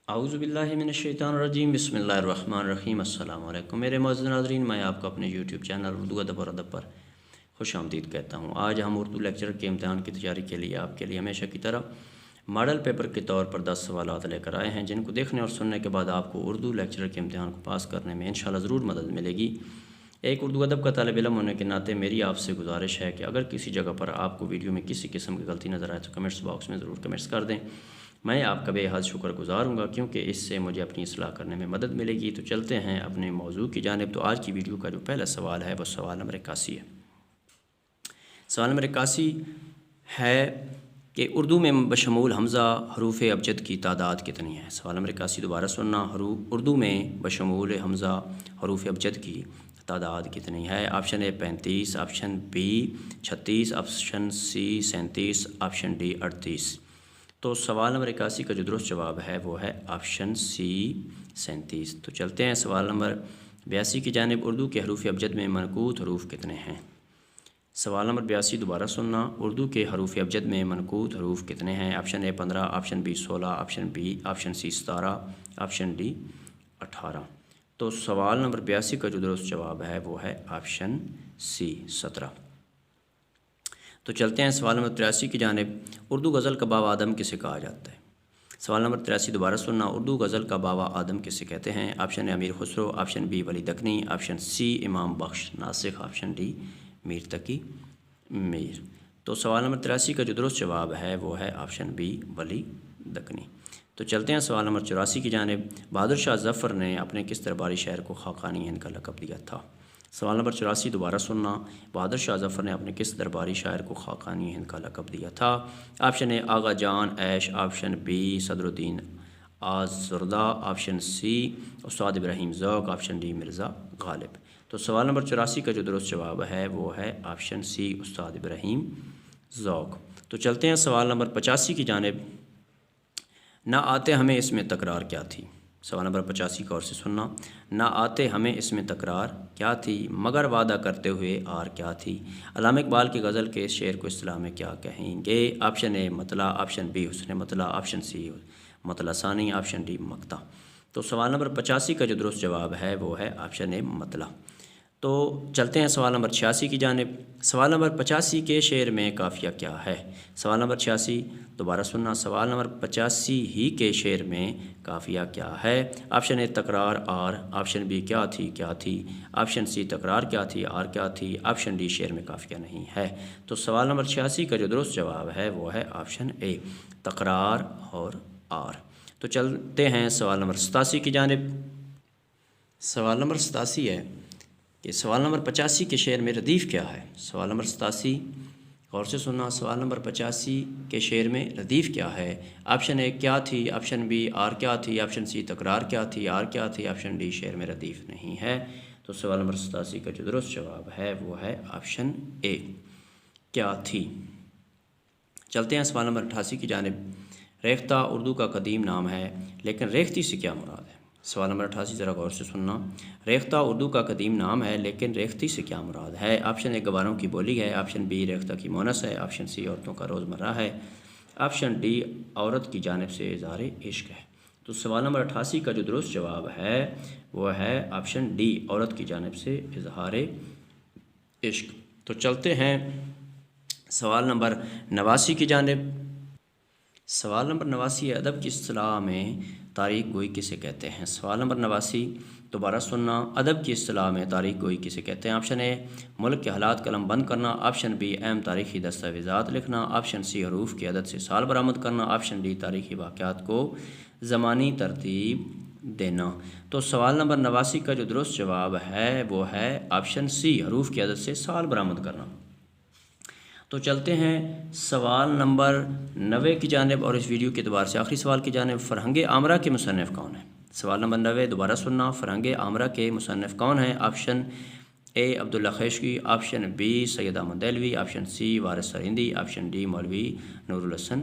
اعوذ باللہ من الشیطان الرجیم بسم اللہ الرحمن الرحیم السلام علیکم میرے معزز ناظرین، میں آپ کو اپنے یوٹیوب چینل اردو ادب اور ادب پر خوش آمدید کہتا ہوں۔ آج ہم اردو لیکچر کے امتحان کی تیاری کے لیے آپ کے لیے ہمیشہ کی طرح ماڈل پیپر کے طور پر 10 سوالات لے کر آئے ہیں، جن کو دیکھنے اور سننے کے بعد آپ کو اردو لیکچر کے امتحان کو پاس کرنے میں انشاءاللہ ضرور مدد ملے گی۔ ایک اردو ادب کا طالب علم ہونے کے ناطے میری آپ سے گزارش ہے کہ اگر کسی جگہ پر آپ کو ویڈیو میں کسی قسم کی غلطی نظر آئے تو کمنٹس باکس میں ضرور کمنٹس کر دیں۔ میں آپ کا بے حد شکر گزار ہوں گا، کیونکہ اس سے مجھے اپنی اصلاح کرنے میں مدد ملے گی۔ تو چلتے ہیں اپنے موضوع کی جانب۔ تو آج کی ویڈیو کا جو پہلا سوال ہے وہ سوال نمبر 81 ہے۔ سوال نمبر 81 ہے کہ اردو میں بشمول حمزہ حروف ابجد کی تعداد کتنی ہے؟ سوال نمبر 81 دوبارہ سننا، اردو میں بشمول حمزہ حروف ابجد کی تعداد کتنی ہے؟ Option A 35، option B 36، option C 37، option D 38۔ تو سوال نمبر 81 کا جو درست جواب ہے وہ ہے آپشن سی 37۔ تو چلتے ہیں سوال نمبر 82 کی جانب۔ اردو کے حروف ابجد میں منقوط حروف کتنے ہیں؟ سوال نمبر 82 دوبارہ سننا، اردو کے حروف ابجد میں منقوط حروف کتنے ہیں؟ Option A 15، option B 16، option C 17، option D 18۔ تو سوال نمبر 82 کا جو درست جواب ہے وہ ہے آپشن سی 17۔ تو چلتے ہیں سوال نمبر 83 کی جانب۔ اردو غزل کا بابا آدم کسے کہا جاتا ہے؟ سوال نمبر 83 دوبارہ سننا، اردو غزل کا بابا آدم کسے کہتے ہیں؟ آپشن اے امیر خسرو، آپشن بی ولی دکنی، option C Imam Bakhsh ناسخ، option D Mir Taqi Mir. تو سوال نمبر 83 کا جو درست جواب ہے وہ ہے آپشن بی ولی دکنی۔ تو چلتے ہیں سوال نمبر 84 کی جانب۔ بہادر شاہ ظفر نے اپنے کس درباری شاعر کو خاقانی ہند کا لقب دیا تھا؟ سوال نمبر 84 دوبارہ سننا، بہادر شاہ ظفر نے اپنے کس درباری شاعر کو خاقانی ہند کا لقب دیا تھا؟ آپشن اے آغا جان عیش، آپشن بی صدر الدین آزردہ، آپشن سی استاد ابراہیم ذوق، آپشن ڈی مرزا غالب۔ تو سوال نمبر 84 کا جو درست جواب ہے وہ ہے آپشن سی استاد ابراہیم ذوق۔ تو چلتے ہیں سوال نمبر 85 کی جانب۔ نہ آتے ہمیں اس میں تکرار کیا تھی؟ سوال نمبر 85 غور سے سننا، نہ آتے ہمیں اس میں تکرار کیا تھی، مگر وعدہ کرتے ہوئے آر کیا تھی؟ علامہ اقبال کی غزل کے اس شعر کو اصطلاح میں کیا کہیں گے؟ آپشن اے مطلع، آپشن بی حسن مطلع، آپشن سی مطلع ثانی، آپشن ڈی مقطع۔ تو سوال نمبر 85 کا جو درست جواب ہے وہ ہے آپشن اے مطلع۔ تو چلتے ہیں سوال نمبر 86 کی جانب۔ سوال نمبر 85 کے شعر میں قافیہ کیا ہے؟ سوال نمبر 86 دوبارہ سننا، سوال نمبر 85 ہی کے شعر میں قافیہ کیا ہے؟ آپشن اے تکرار آر، آپشن بی کیا تھی کیا تھی، آپشن سی تکرار کیا تھی آر کیا تھی، آپشن ڈی شعر میں قافیہ نہیں ہے۔ تو سوال نمبر 86 کا جو درست جواب ہے وہ ہے آپشن اے تکرار اور آر۔ تو چلتے ہیں سوال نمبر 87 کی جانب۔ سوال نمبر 87 ہے کہ سوال نمبر 85 کے شعر میں ردیف کیا ہے؟ سوال نمبر 87 غور سے سننا، سوال نمبر 85 کے شعر میں ردیف کیا ہے؟ آپشن اے کیا تھی، آپشن بی آر کیا تھی، آپشن سی تکرار کیا تھی آر کیا تھی، آپشن ڈی شعر میں ردیف نہیں ہے۔ تو سوال نمبر 87 کا جو درست جواب ہے وہ ہے آپشن اے کیا تھی۔ چلتے ہیں سوال نمبر 88 کی جانب۔ ریختہ اردو کا قدیم نام ہے، لیکن ریختی سے کیا مراد ہے؟ سوال نمبر 88 ذرا غور سے سننا، ریختہ اردو کا قدیم نام ہے لیکن ریختی سے کیا مراد ہے؟ آپشن اے گواروں کی بولی ہے، آپشن بی ریختہ کی مونس ہے، آپشن سی عورتوں کا روزمرہ ہے، آپشن ڈی عورت کی جانب سے اظہار عشق ہے۔ تو سوال نمبر 88 کا جو درست جواب ہے وہ ہے آپشن ڈی عورت کی جانب سے اظہار عشق۔ تو چلتے ہیں سوال نمبر 89 کی جانب۔ سوال نمبر 89 ادب کی اصطلاح میں تاریخ گوئی کسے کہتے ہیں؟ سوال نمبر 89 دوبارہ سننا، ادب کی اصطلاح میں تاریخ گوئی کسے کہتے ہیں؟ آپشن اے ملک کے حالات قلم بند کرنا، آپشن بی اہم تاریخی دستاویزات لکھنا، آپشن سی حروف کی عدد سے سال برآمد کرنا، آپشن ڈی تاریخی واقعات کو زمانی ترتیب دینا۔ تو سوال نمبر 89 کا جو درست جواب ہے وہ ہے آپشن سی حروف کی عدد سے سال برآمد کرنا۔ تو چلتے ہیں سوال نمبر 90 کی جانب، اور اس ویڈیو کے اعتبار سے آخری سوال کی جانب۔ فرہنگ آمرہ کے مصنف کون ہیں؟ سوال نمبر 90 دوبارہ سننا، فرہنگ آمرہ کے مصنف کون ہیں؟ آپشن اے عبداللہ خیشکی، آپشن بی سید احمد دہلوی، آپشن سی وارث سرہندی، آپشن ڈی مولوی نور الحسن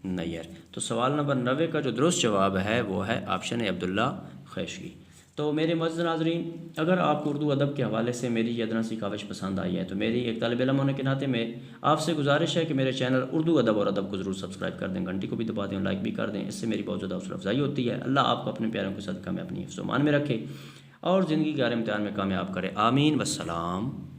نیر۔ تو سوال نمبر 90 کا جو درست جواب ہے وہ ہے آپشن اے عبداللہ خیشکی۔ تو میرے معزز ناظرین، اگر آپ کو اردو ادب کے حوالے سے میری یہ ادنا سی کاوش پسند آئی ہے تو میری ایک طالب علم ہونے کے ناطے میں آپ سے گزارش ہے کہ میرے چینل اردو ادب اور ادب کو ضرور سبسکرائب کر دیں، گھنٹی کو بھی دبا دیں، لائک بھی کر دیں، اس سے میری بہت زیادہ حوصلہ افزائی ہوتی ہے۔ اللہ آپ کو اپنے پیاروں کے صدقہ میں اپنی حفظ و امان میں رکھے اور زندگی کے ہر امتحان میں کامیاب کرے، آمین، والسلام۔